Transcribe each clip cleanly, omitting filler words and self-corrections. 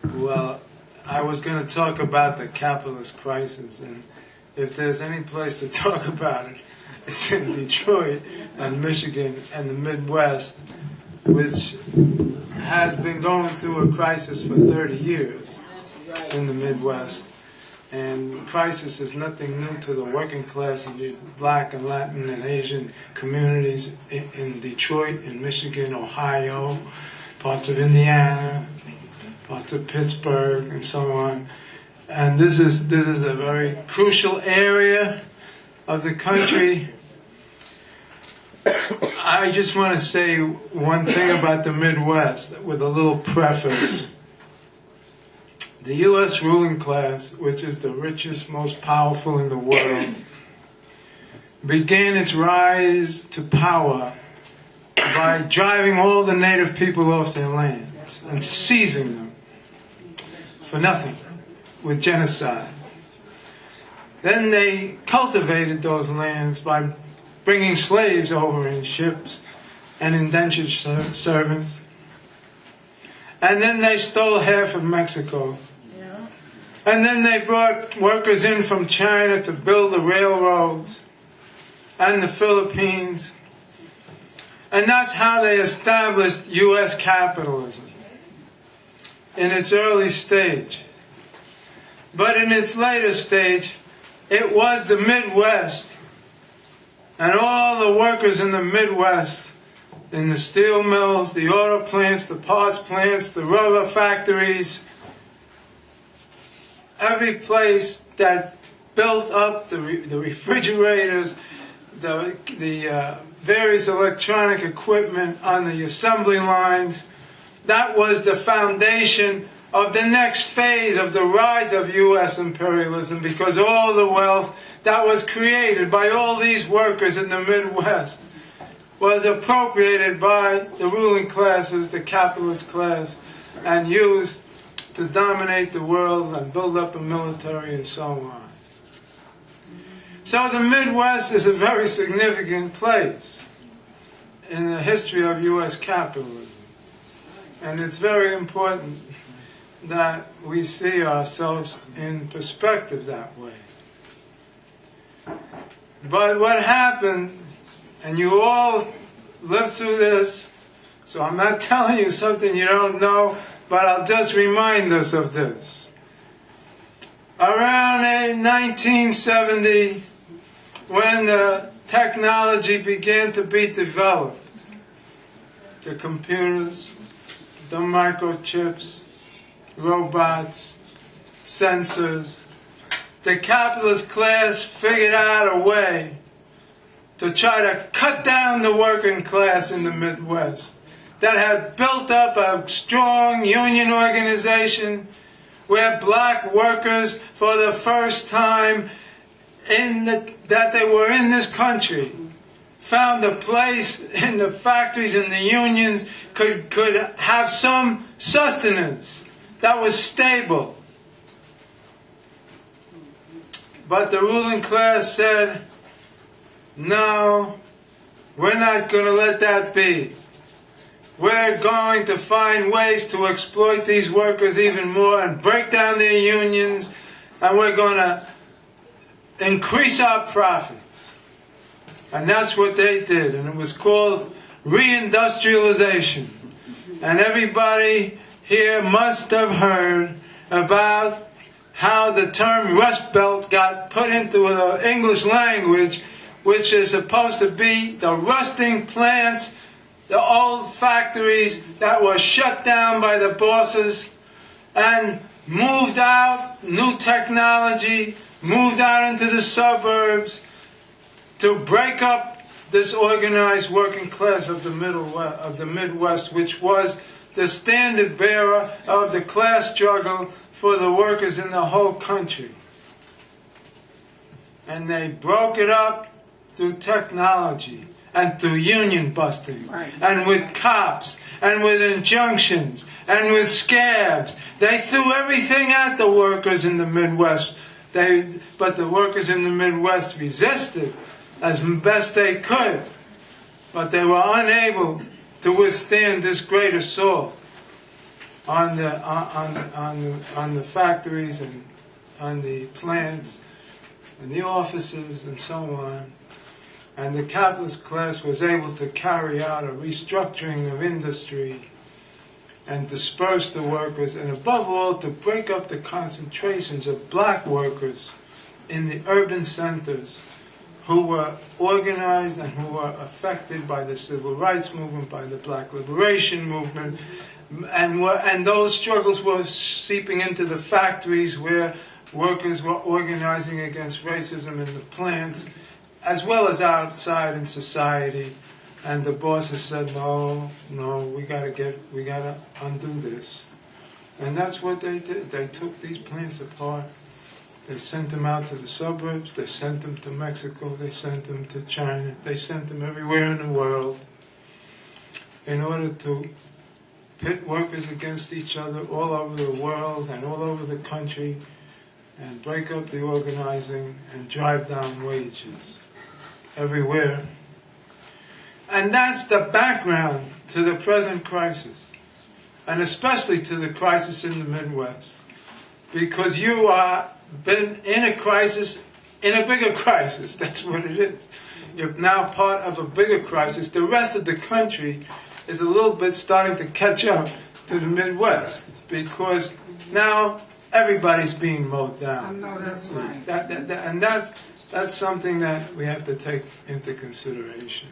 Well, I was going to talk about the capitalist crisis, and if there's any place to talk about it, it's in Detroit and Michigan and the Midwest, which has been going through a crisis for 30 years in the Midwest. And crisis is nothing new to the working class of the Black and Latin and Asian communities in Detroit, in Michigan, Ohio, parts of Indiana, parts of Pittsburgh, and so on. And this is a very crucial area of the country. I just want to say one thing about the Midwest with a little preface. The U.S. ruling class, which is the richest, most powerful in the world, began its rise to power by driving all the native people off their lands and seizing them for nothing, with genocide. Then they cultivated those lands by bringing slaves over in ships and indentured servants. And then they stole half of Mexico. And then they brought workers in from China to build the railroads and the Philippines. And that's how they established U.S. capitalism in its early stage. But in its later stage, it was the Midwest and all the workers in the Midwest, in the steel mills, the auto plants, the parts plants, the rubber factories, every place that built up the refrigerators, the various electronic equipment on the assembly lines, that was the foundation of the next phase of the rise of U.S. imperialism, because all the wealth that was created by all these workers in the Midwest was appropriated by the ruling classes, the capitalist class, and used to dominate the world and build up a military and so on. So the Midwest is a very significant place in the history of U.S. capitalism. And it's very important that we see ourselves in perspective that way. But what happened, and you all lived through this, so I'm not telling you something you don't know, but I'll just remind us of this. Around 1970, when the technology began to be developed, the computers, the microchips, robots, sensors, the capitalist class figured out a way to try to cut down the working class in the Midwest that had built up a strong union organization where black workers, for the first time that they were in this country, found a place in the factories and the unions, could have some sustenance that was stable. But the ruling class said, no, we're not going to let that be. We're going to find ways to exploit these workers even more and break down their unions, and we're going to increase our profits. And that's what they did, and it was called reindustrialization. And everybody here must have heard about how the term Rust Belt got put into the English language, which is supposed to be the rusting plants, the old factories that were shut down by the bosses and moved out, new technology, moved out into the suburbs to break up this organized working class of the Midwest, which was the standard bearer of the class struggle for the workers in the whole country. And they broke it up through technology and through union busting, right, and with cops, and with injunctions, and with scabs. They threw everything at the workers in the Midwest. But the workers in the Midwest resisted as best they could. But they were unable to withstand this great assault on the factories and on the plants and the offices and so on. And the capitalist class was able to carry out a restructuring of industry and disperse the workers, and above all, to break up the concentrations of black workers in the urban centers who were organized and who were affected by the civil rights movement, by the black liberation movement, and those struggles were seeping into the factories where workers were organizing against racism in the plants, as well as outside in society. And the bosses said, no, we gotta undo this. And that's what they did. They took these plants apart. They sent them out to the suburbs. They sent them to Mexico. They sent them to China. They sent them everywhere in the world in order to pit workers against each other all over the world and all over the country, and break up the organizing and drive down wages everywhere. And that's the background to the present crisis, and especially to the crisis in the Midwest, because you are been in a crisis, in a bigger crisis. That's what it is. You're now part of a bigger crisis. The rest of the country is a little bit starting to catch up to the Midwest, because now everybody's being mowed down. I know that's right. And that's something that we have to take into consideration.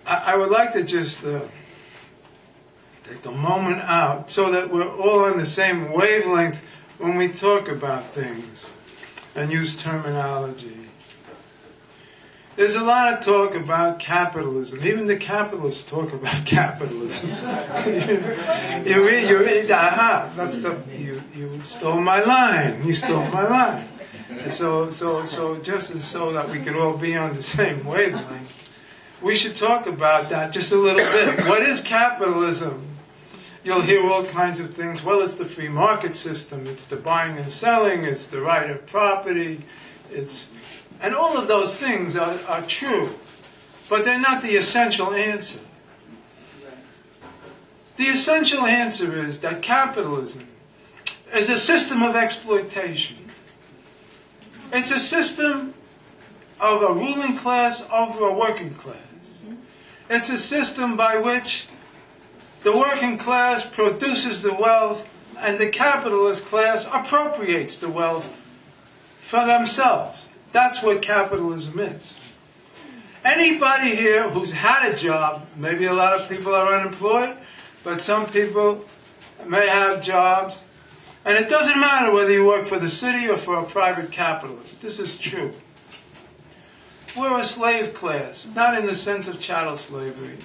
I would like to just take a moment out so that we're all on the same wavelength when we talk about things and use terminology. There's a lot of talk about capitalism. Even the capitalists talk about capitalism. you read, aha, you stole my line. You stole my line. And so just as so that we could all be on the same wavelength, we should talk about that just a little bit. What is capitalism? You'll hear all kinds of things. Well, it's the free market system. It's the buying and selling. It's the right of property. And all of those things are true, but they're not the essential answer. The essential answer is that capitalism is a system of exploitation. It's a system of a ruling class over a working class. It's a system by which the working class produces the wealth and the capitalist class appropriates the wealth for themselves. That's what capitalism is. Anybody here who's had a job, maybe a lot of people are unemployed, but some people may have jobs, and it doesn't matter whether you work for the city or for a private capitalist. This is true. We're a slave class, not in the sense of chattel slavery.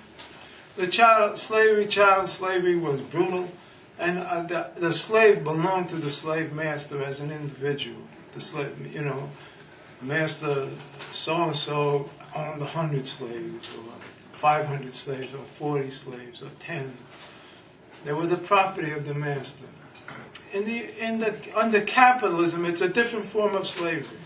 The chattel slavery was brutal, and the slave belonged to the slave master as an individual. The slave, master so-and-so owned 100 slaves, or 500 slaves, or 40 slaves, or 10. They were the property of the master. Under capitalism, it's a different form of slavery.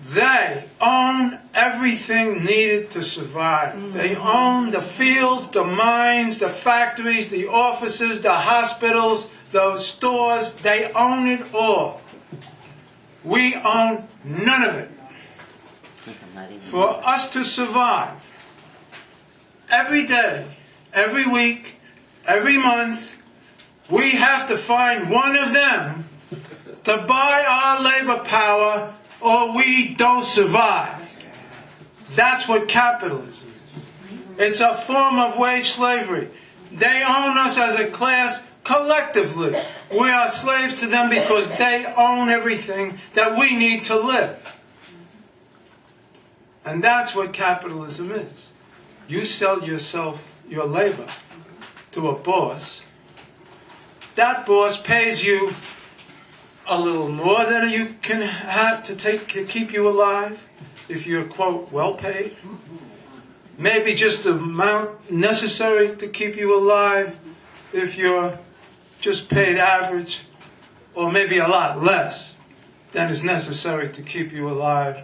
They own everything needed to survive. They own the fields, the mines, the factories, the offices, the hospitals, the stores. They own it all. We own none of it. For us to survive, every day, every week, every month, we have to find one of them to buy our labor power, or we don't survive. That's what capitalism is. It's a form of wage slavery. They own us as a class collectively. We are slaves to them because they own everything that we need to live. And that's what capitalism is. You sell your labor, to a boss. That boss pays you a little more than you can have to keep you alive, if you're, quote, well paid. Maybe just the amount necessary to keep you alive if you're just paid average, or maybe a lot less than is necessary to keep you alive